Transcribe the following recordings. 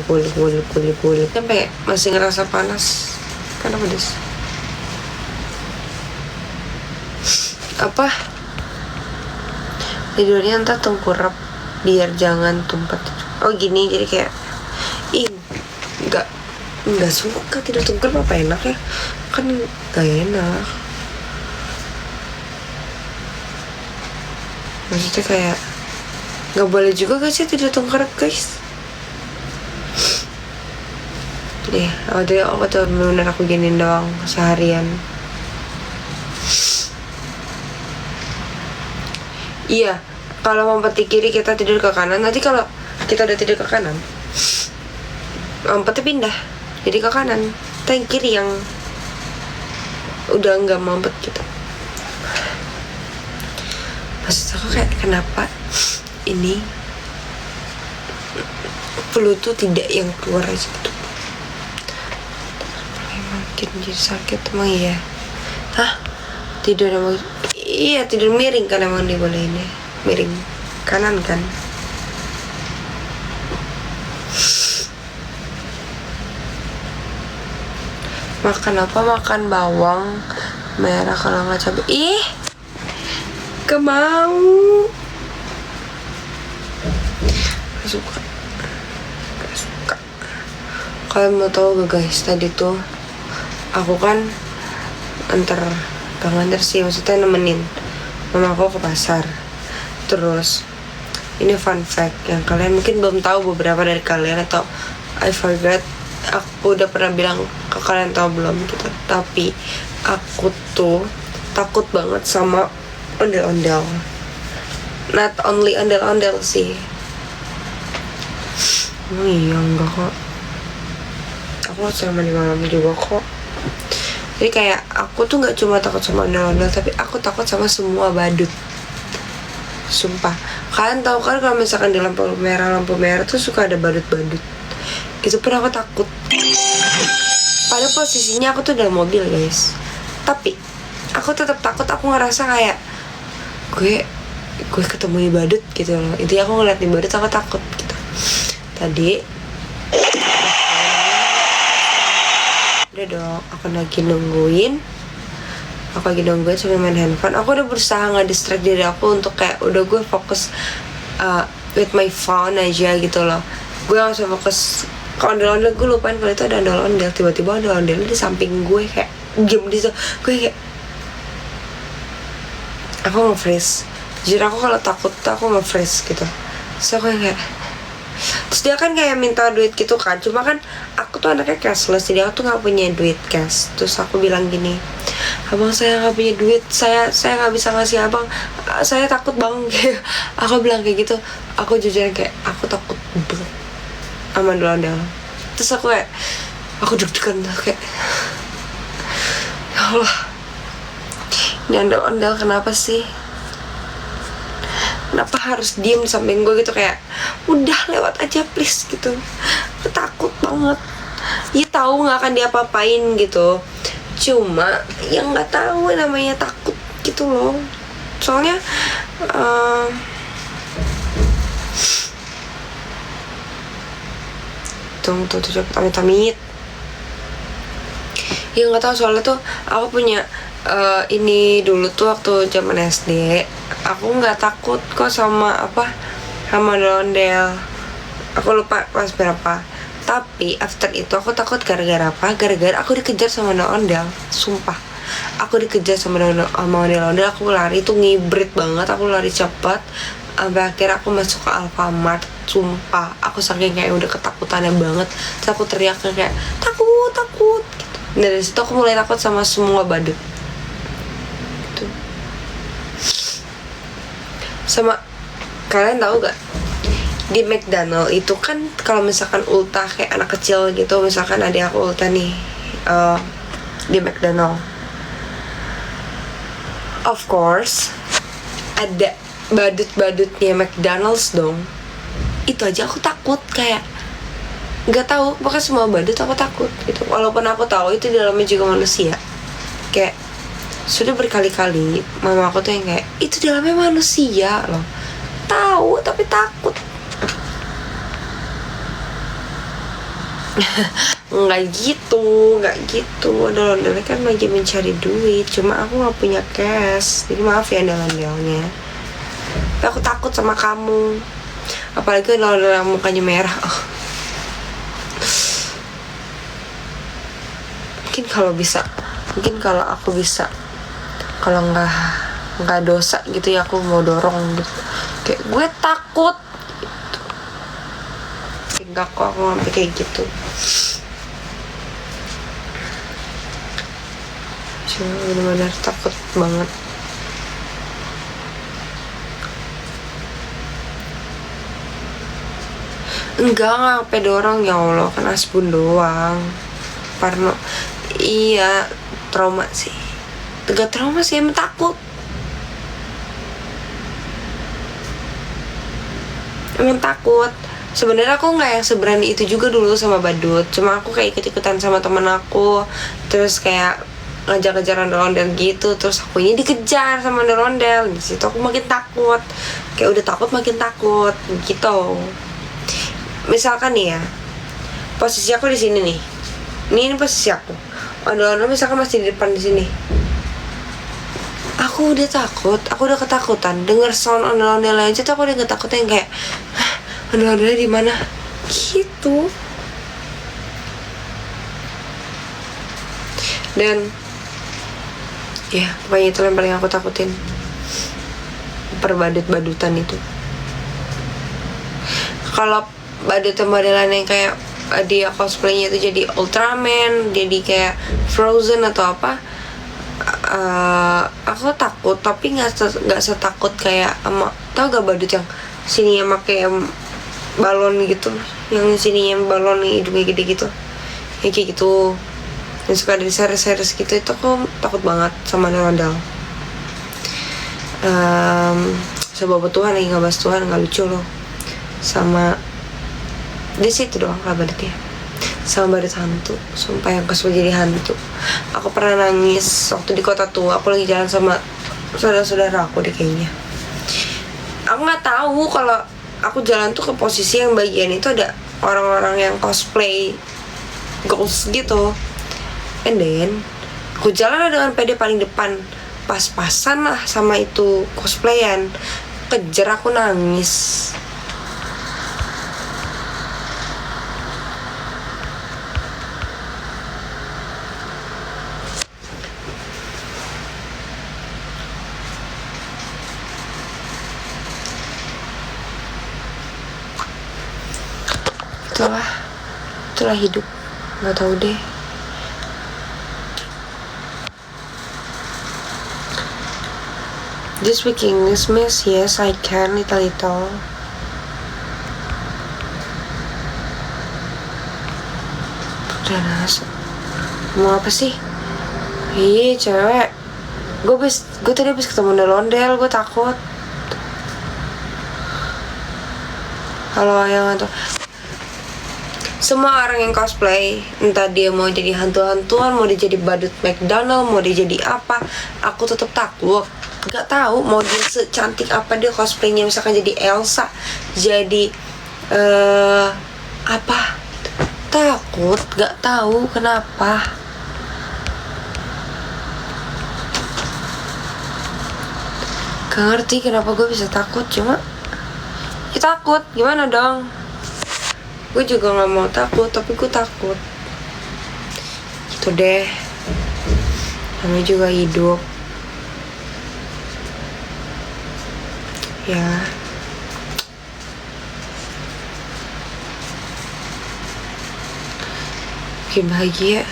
kulik sampai masih ngerasa panas karena pedes. Apa tidurnya entah tengkurap biar jangan tumpah. Oh gini, jadi kayak nggak suka tidur tengkurap. Apa enak ya, kan nggak enak. Maksudnya kayak nggak boleh juga gak sih tidur tengkurap guys. Aku tuh bener aku giniin doang seharian. Iya, kalau mampet di kiri kita tidur ke kanan. Nanti kalau kita udah tidur ke kanan, mampetnya pindah jadi ke kanan. Kita yang kiri yang udah nggak mampet gitu. Maksud aku kayak kenapa ini flu tuh tidak yang keluar aja gitu. Makin jadi sakit emang iya. Tidur emang iya, tidur miring kan emang dibolehin ya. Miring kanan kan. Makan apa? Makan bawang merah kalau nggak cabai. Kemau. Gak suka. Kalian mau tahu gak guys, tadi tuh aku kan gak nganter sih, maksudnya nemenin mama aku ke pasar. Terus ini fun fact yang kalian mungkin belum tahu, beberapa dari kalian, atau I forgot, aku udah pernah bilang ke kalian tahu belum gitu. Tapi aku tuh takut banget sama ondel-ondel. Not only ondel-ondel sih. Iya enggak kok, aku sama di malam juga kok. Jadi kayak aku tuh nggak cuma takut sama ondel-ondel, tapi aku takut sama semua badut. Sumpah, kalian tahu kan kalau misalkan di lampu merah tuh suka ada badut-badut. Itu pun aku takut. Padahal posisinya aku tuh dalam mobil guys, tapi aku tetap takut. Aku ngerasa kayak gue ketemu nih badut gitu loh. Intinya aku ngeliat nih badut, aku takut gitu. Tadi udah dong, aku lagi nungguin sambil main handphone. Aku udah berusaha nge-distract diri aku untuk kayak udah gue fokus with my phone aja gitu loh. Gue langsung fokus ke ondel-ondel. Gue lupain kalau itu ada ondel-ondel. Tiba-tiba ondel-ondel di samping gue kayak diam di situ. Gue kayak aku nge-freeze. Jujur aku kalau takut tuh aku nge-freeze gitu. So aku kayak, terus dia kan kayak minta duit gitu kan. Cuma kan aku tuh anaknya cashless, jadi aku tuh gak punya duit cash. Terus aku bilang gini, abang saya gak punya duit, saya gak bisa ngasih abang, saya takut bang. Aku bilang kayak gitu. Aku jujur kayak aku takut banget sama ondel-ondel. Terus aku kayak aku deg-degan tuh kayak, ya Allah, ini ondel-ondel kenapa sih? Kenapa harus diem di samping gue gitu, kayak udah lewat aja please gitu. Aku takut banget. Ya tahu nggak akan diapa-apain gitu, cuma yang nggak tahu namanya takut gitu loh. Soalnya tuh amit-amit. Ya nggak tahu, soalnya tuh aku punya ini dulu tuh waktu zaman SD, aku nggak takut kok sama ondel-ondel. Aku lupa kelas berapa. Tapi after itu aku takut gara-gara apa? Gara-gara aku dikejar sama ondel-ondel. Sumpah, aku dikejar sama ondel-ondel. Aku lari tuh ngibrit banget. Aku lari cepat sampai akhirnya aku masuk ke Alfamart. Sumpah, aku saking kayak udah ketakutannya banget. Terus aku teriak kayak takut gitu. Dari situ aku mulai takut sama semua badut. Sama kalian tahu gak, di McDonald itu kan kalau misalkan ultah kayak anak kecil gitu, misalkan adik aku ultah nih di McDonald, of course ada badut-badutnya McDonald's dong. Itu aja aku takut, kayak nggak tahu, pokoknya semua badut aku takut gitu. Walaupun aku tahu itu di dalamnya juga manusia. Kayak sudah berkali-kali mama aku tuh yang kayak, itu di dalamnya manusia loh. Tahu tapi takut. nggak gitu. Ondel-ondelnya kan lagi mencari duit, cuma aku nggak punya cash, jadi maaf ya ondel-ondelnya. Tapi aku takut sama kamu, apalagi ondel-ondel yang mukanya merah. Mungkin kalau aku bisa, kalau nggak dosa gitu ya, aku mau dorong gitu, kayak gue takut gitu. Enggak kok, aku sampai kayak gitu. Cuma benar-benar takut banget. Enggak sampai dorong, ya Allah, kan asbun doang. Parno. Iya, trauma sih. Gak trauma sih, emang takut. Sebenarnya aku nggak yang seberani itu juga dulu sama badut, cuma aku kayak ikut-ikutan sama temen aku, terus kayak ngejar-ngejar ondel-ondel gitu, terus aku ini dikejar sama ondel-ondel. Di situ aku makin takut, kayak udah takut makin takut gitu. Misalkan nih ya, posisi aku di sini nih, ini posisi aku, ondel-ondel misalkan masih di depan di sini, aku udah takut, aku udah ketakutan denger sound ondel-ondel aja tuh, aku udah ketakutan kayak ondel-ondelnya di mana gitu. Dan ya pokoknya itu yang paling aku takutin, perbadut-badutan itu. Kalau badut-badutan yang kayak dia cosplaynya itu jadi Ultraman, jadi kayak Frozen atau apa, aku takut, tapi nggak setakut kayak tau gak badut yang sininya pakai balon gitu, yang sininya balon nih, hidungnya gede gitu, ya kayak gitu, yang suka dari series gitu. Itu aku takut banget sama ondel-ondel. Sebab Tuhan lagi nggak bahas Tuhan, nggak lucu loh. Sama di situ doang lah badutnya, sama badut hantu, sumpah yang cosplay jadi hantu. Aku pernah nangis waktu di kota tua, aku lagi jalan sama saudara-saudara aku deh kayaknya. Aku nggak tahu kalau aku jalan tuh ke posisi yang bagian itu ada orang-orang yang cosplay ghost gitu, and then aku jalan dengan pede paling depan, pas-pasan lah sama itu cosplayan, kejar, aku nangis. Itulah hidup, nggak tahu deh. This week English, miss? Yes, I can, little. Udah mau apa sih? Ih, cewek. Gue tadi habis ketemu ondel-ondel, gue takut. Kalau yang itu, semua orang yang cosplay, entah dia mau jadi hantu-hantuan, mau dia jadi badut McDonald, mau dia jadi apa, aku tetap takut. Gak tahu mau dia secantik apa dia cosplaynya, misalkan jadi Elsa, jadi apa, takut. Gak tahu kenapa. Gak ngerti kenapa gue bisa takut, cuma ya takut, gimana dong. Gue juga gak mau takut, tapi gue takut. Gitu deh, namanya juga hidup. Ya, bikin bahagia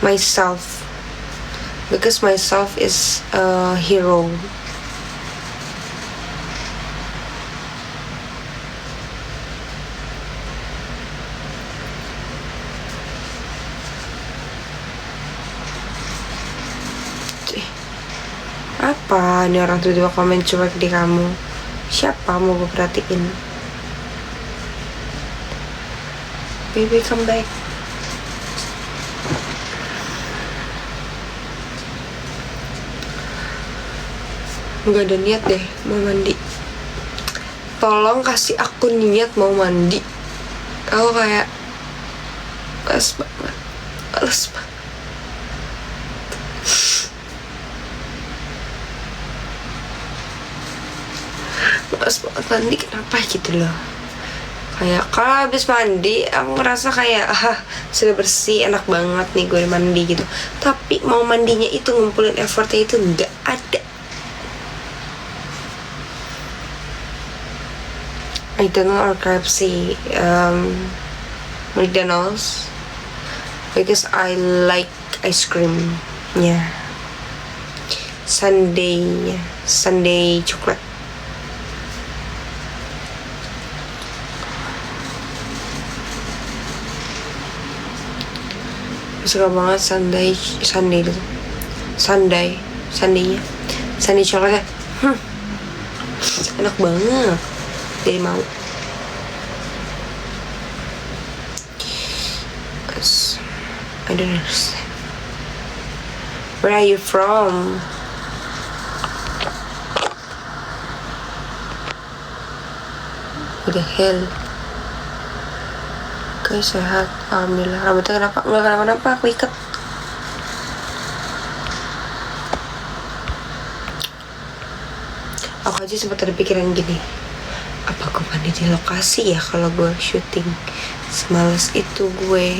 myself, because myself is a hero. Apa ini orang tiba-tiba komen cuek di kamu? Siapa mau gue perhatiin? Baby, come back. Gak ada niat deh mau mandi. tolong kasih aku niat mau mandi. Aku kayak males banget. Males banget mandi, kenapa gitu loh. Kayak kalau habis mandi aku ngerasa kayak sudah bersih, enak banget nih gue mandi gitu. Tapi mau mandinya itu, ngumpulin effortnya itu nggak ada. McDonald's or KFC, McDonald's because I like ice cream. Yeah. Sunday chocolate. Suka banget Sundaynya Sunday coklatnya enak banget, jadi mau. I don't understand. Where are you from? What the hell? Oke, sehat, alhamdulillah. Rambutnya kenapa? Nggak kenapa-napa, aku ikat. Aku aja sempat ada pikiran gini, apa gue mandi di lokasi ya kalau gue syuting? Semales itu gue.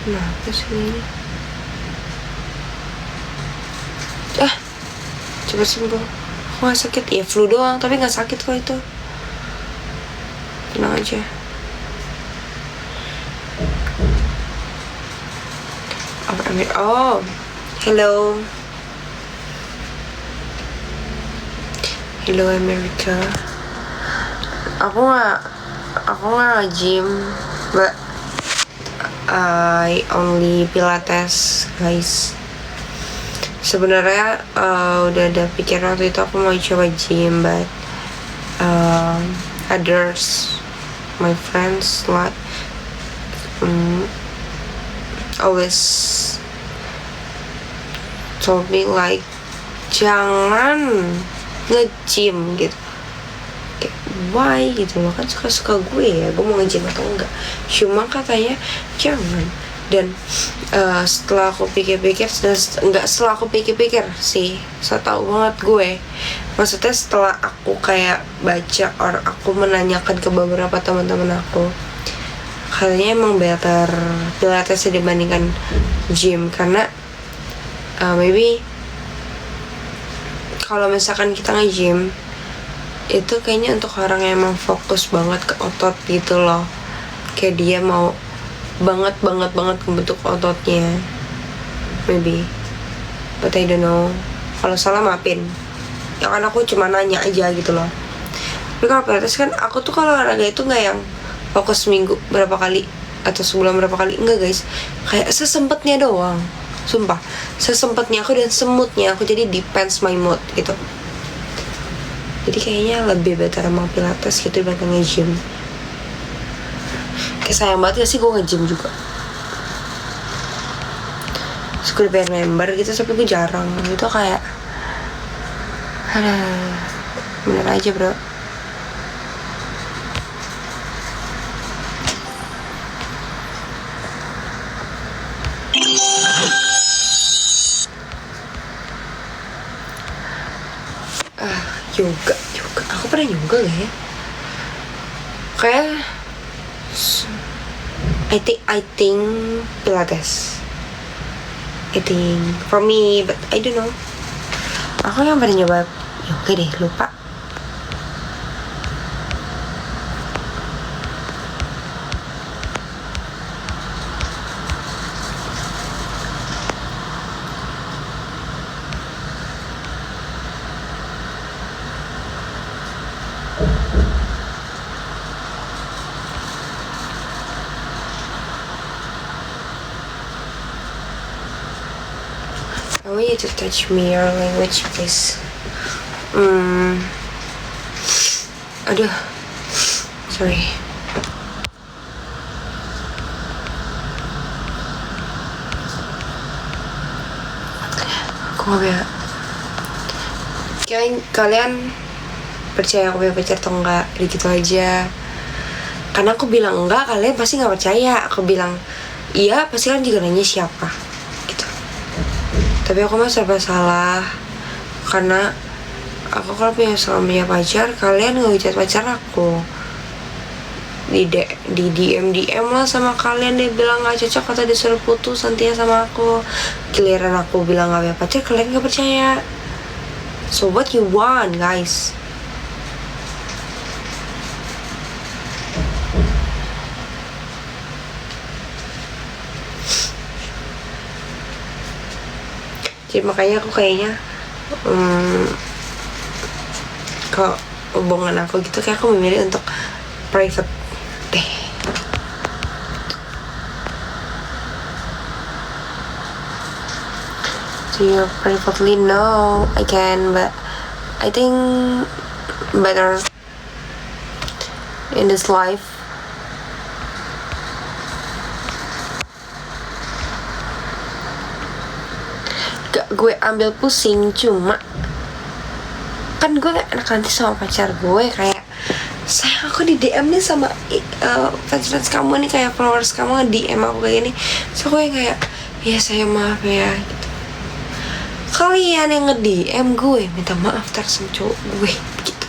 Kenapa sih ini? Coba sembuh. Aku gak sakit, ya flu doang, tapi gak sakit kok itu. Tenang aja. Oh, hello America. Aku nggak gym, but I only pilates, guys. Sebenarnya udah ada pikiran waktu itu aku mau coba gym, but others, my friends, like always told me like jangan nge-gym gitu. Kayak why gitu loh, kan suka gue ya, gue mau nge-gym atau enggak. Cuma katanya jangan. Dan setelah aku pikir-pikir sih, so tau banget gue. Maksudnya setelah aku kayak baca or aku menanyakan ke beberapa teman-teman aku, katanya emang better pilates dibandingkan gym, karena maybe kalau misalkan kita nge-gym itu kayaknya untuk orang yang emang fokus banget ke otot gitu loh, kayak dia mau banget membentuk ototnya, maybe, but I don't know. Kalau salah maafin ya, kan aku cuma nanya aja gitu loh. Tapi kalau pilates kan aku tuh kalau olahraga itu nggak yang fokus seminggu berapa kali atau sebulan berapa kali, enggak guys, kayak sesempatnya doang, sumpah, sesempatnya aku dan semutnya aku, jadi depends my mood gitu. Jadi kayaknya lebih better emang pilates gitu dibanding nge-gym. Kayak sayang banget gak sih gue nge-gym juga. Terus gue udah bayar member gitu, tapi gue jarang gitu, kayak bener aja bro. Yoga aku pernah yoga gak ya? Kayak I think pilates, I think for me, but I don't know. Aku yang pernah nyoba yoga deh, lupa. I want you to touch me your language, please. Aduh, sorry. Kok ya? Kalian percaya aku punya pacar atau enggak? Gitu aja. Karena aku bilang enggak, kalian pasti nggak percaya. Aku bilang iya, pasti kalian juga nanya siapa gitu. Tapi aku mah serba salah. Karena aku kalau punya pacar, kalian nge-chat pacar aku di DM lah sama kalian, dia bilang nggak cocok atau disuruh putus nantinya sama aku. Giliran aku bilang nggak punya pacar, kalian nggak percaya. So what you want, guys? Jadi makanya aku kayaknya kalau hubungan aku gitu, kayak aku memilih untuk private deh. Do you privately? No, I can, but I think better in this life. Gak gue ambil pusing, cuma kan gue gak enak nanti sama pacar gue kayak, sayang aku di DM nih sama fans kamu nih, kayak followers kamu nge-DM aku kayak gini. So gue kayak, ya saya maaf ya gitu. Kalian yang nge-DM gue minta maaf sama cowok gue gitu.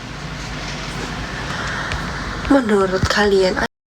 Menurut kalian